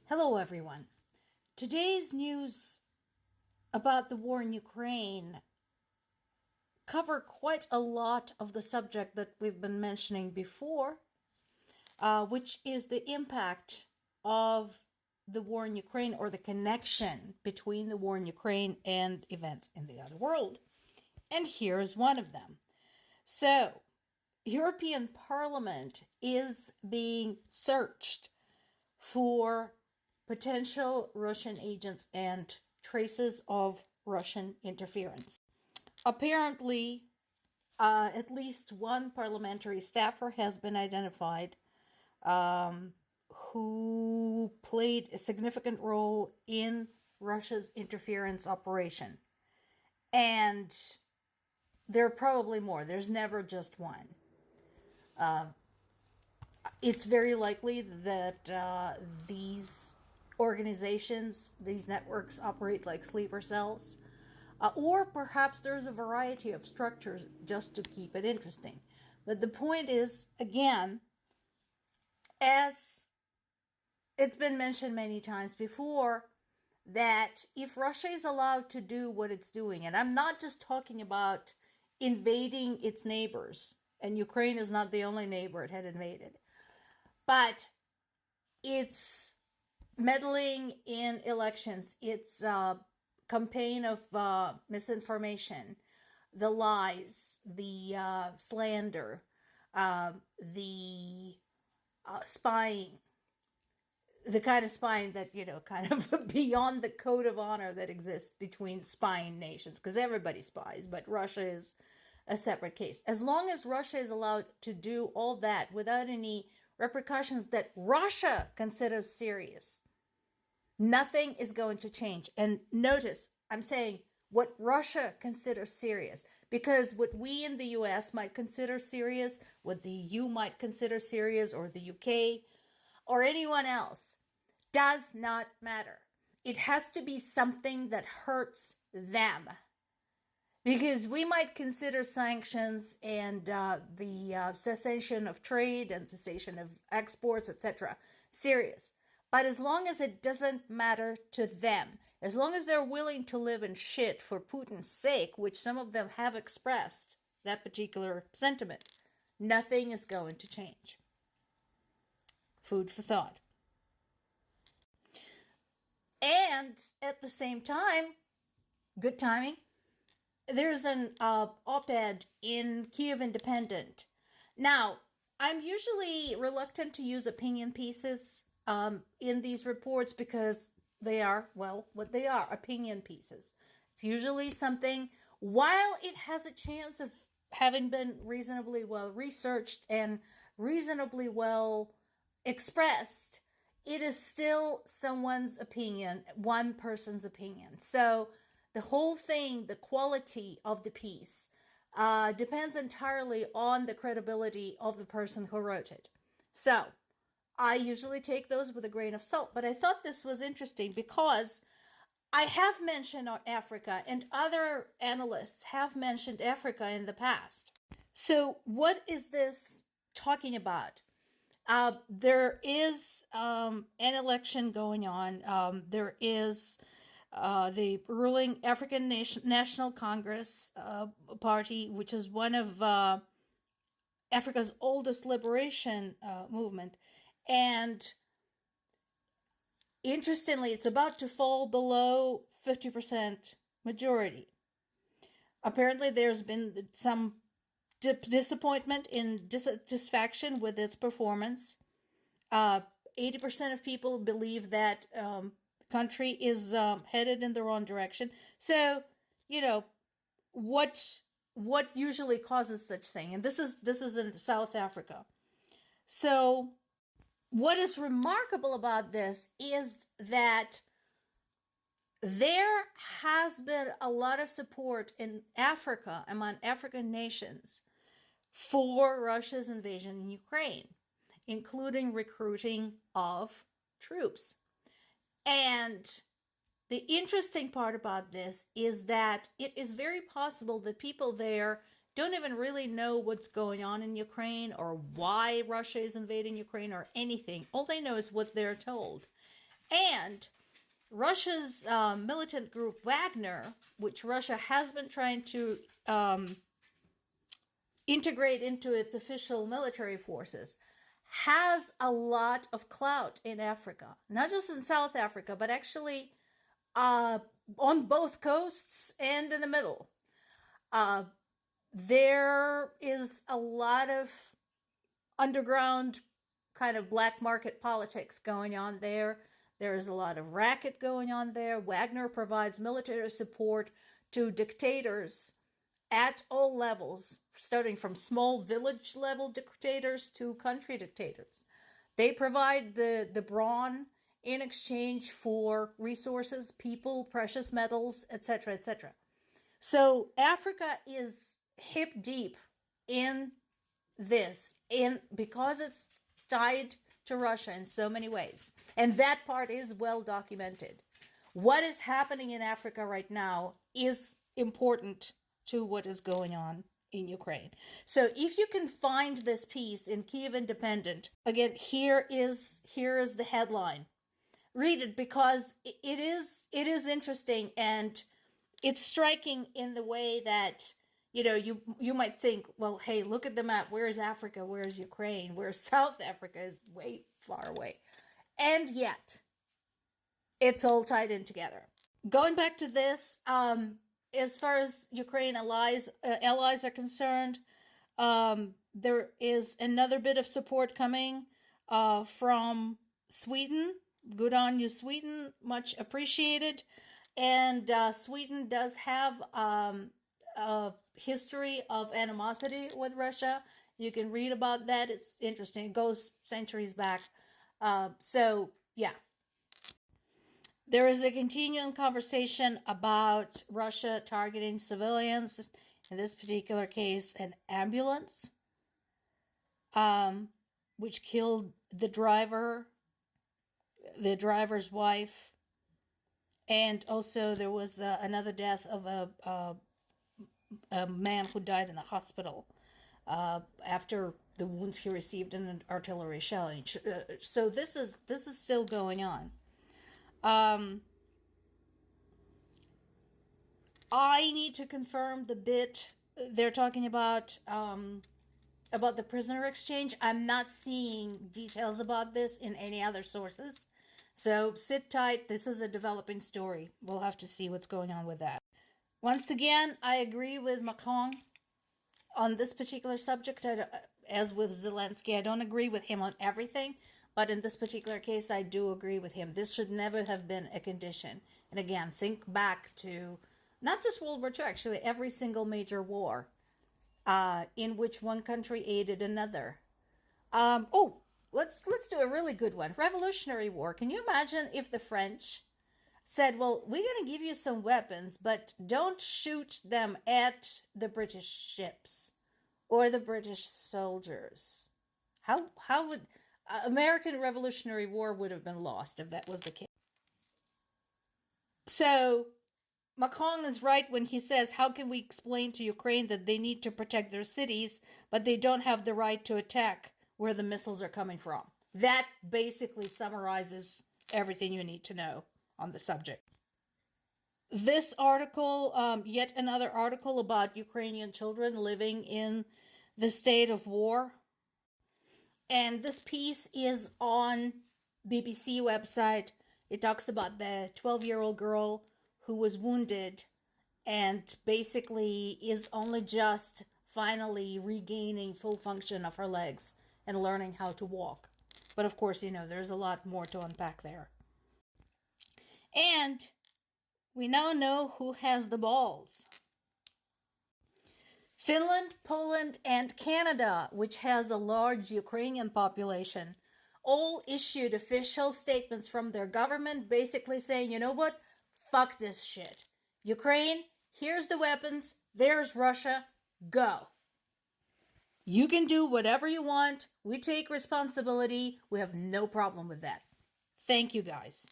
Hello, everyone. Today's news about the war in Ukraine cover quite a lot of the subject that we've been mentioning before, which is the impact of the war in Ukraine or the connection between the war in Ukraine and events in the other world. And here's one of them. So, European Parliament is being searched for potential Russian agents and traces of Russian interference. Apparently, at least one parliamentary staffer has been identified who played a significant role in Russia's interference operation. And there are probably more. There's never just one. It's very likely that these organizations, these networks operate like sleeper cells, or perhaps there's a variety of structures just to keep it interesting. But the point is, again, as it's been mentioned many times before, that if Russia is allowed to do what it's doing, and I'm not just talking about invading its neighbors, and Ukraine is not the only neighbor it had invaded, but it's meddling in elections, its campaign of misinformation, the lies, the slander, the spying, the kind of spying that, kind of beyond the code of honor that exists between spying nations, because everybody spies, but Russia is a separate case. As long as Russia is allowed to do all that without any repercussions that Russia considers serious, nothing is going to change. And notice, I'm saying what Russia considers serious, because what we in the US might consider serious, what the EU might consider serious, or the UK, or anyone else, does not matter. It has to be something that hurts them. Because we might consider sanctions and the cessation of trade and cessation of exports, etc., serious. But as long as it doesn't matter to them, as long as they're willing to live in shit for Putin's sake, which some of them have expressed that particular sentiment, nothing is going to change. Food for thought. And at the same time, good timing, there's an op-ed in Kyiv Independent. Now, I'm usually reluctant to use opinion pieces in these reports because they are, well, what they are, opinion pieces. It's usually something, while it has a chance of having been reasonably well researched and reasonably well expressed, it is still someone's opinion, one person's opinion. So the whole thing, the quality of the piece, depends entirely on the credibility of the person who wrote it. So I usually take those with a grain of salt, but I thought this was interesting because I have mentioned Africa, and other analysts have mentioned Africa in the past. So what is this talking about? There is an election going on. There is the ruling African National Congress Party, which is one of Africa's oldest liberation movement. And interestingly, it's about to fall below 50% majority. Apparently, there's been some disappointment and dissatisfaction with its performance. 80% of people believe that the country is headed in the wrong direction. So, what usually causes such thing? And this is in South Africa. So what is remarkable about this is that there has been a lot of support in Africa, among African nations, for Russia's invasion in Ukraine, including recruiting of troops. And the interesting part about this is that it is very possible that people there don't even really know what's going on in Ukraine or why Russia is invading Ukraine or anything. All they know is what they're told. And Russia's militant group Wagner, which Russia has been trying to integrate into its official military forces, has a lot of clout in Africa. Not just in South Africa, but actually on both coasts and in the middle. There is a lot of underground kind of black market politics going on there. There is a lot of racket going on there. Wagner provides military support to dictators at all levels, starting from small village level dictators to country dictators. They provide the brawn in exchange for resources, people, precious metals, etc., etc. So Africa is hip deep in this, because it's tied to Russia in so many ways. And that part is well documented. What is happening in Africa right now is important to what is going on in Ukraine. So if you can find this piece in Kyiv Independent, again, here is the headline. Read it, because it is interesting, and it's striking in the way that, you might think, well, hey, look at the map. Where's Africa? Where's Ukraine? Where's South Africa? Is way far away. And yet, it's all tied in together. Going back to this, as far as Ukraine allies are concerned, there is another bit of support coming from Sweden. Good on you, Sweden. Much appreciated. And Sweden does have a history of animosity with Russia. You can read about that. It's interesting. It goes centuries back. So, yeah. There is a continuing conversation about Russia targeting civilians, in this particular case, an ambulance, which killed the driver's wife. And also there was another death of a man who died in a hospital after the wounds he received in an artillery shell. So this is still going on. I need to confirm the bit they're talking about the prisoner exchange. I'm not seeing details about this in any other sources. So sit tight. This is a developing story. We'll have to see what's going on with that. Once again, I agree with Macron on this particular subject. As with Zelensky, I don't agree with him on everything, but in this particular case, I do agree with him. This should never have been a condition. And again, think back to not just World War II, actually every single major war in which one country aided another. Let's do a really good one. Revolutionary War. Can you imagine if the French said, well, we're going to give you some weapons, but don't shoot them at the British ships or the British soldiers? How would American Revolutionary War would have been lost if that was the case? So Macron is right when he says, how can we explain to Ukraine that they need to protect their cities, but they don't have the right to attack where the missiles are coming from? That basically summarizes everything you need to know on the subject. This article, yet another article about Ukrainian children living in the state of war. And this piece is on BBC website. It talks about the 12-year-old girl who was wounded and basically is only just finally regaining full function of her legs and learning how to walk. But of course, there's a lot more to unpack there. And we now know who has the balls. Finland, Poland, and Canada, which has a large Ukrainian population, all issued official statements from their government basically saying, you know what? Fuck this shit. Ukraine, here's the weapons. There's Russia. Go. You can do whatever you want. We take responsibility. We have no problem with that. Thank you, guys.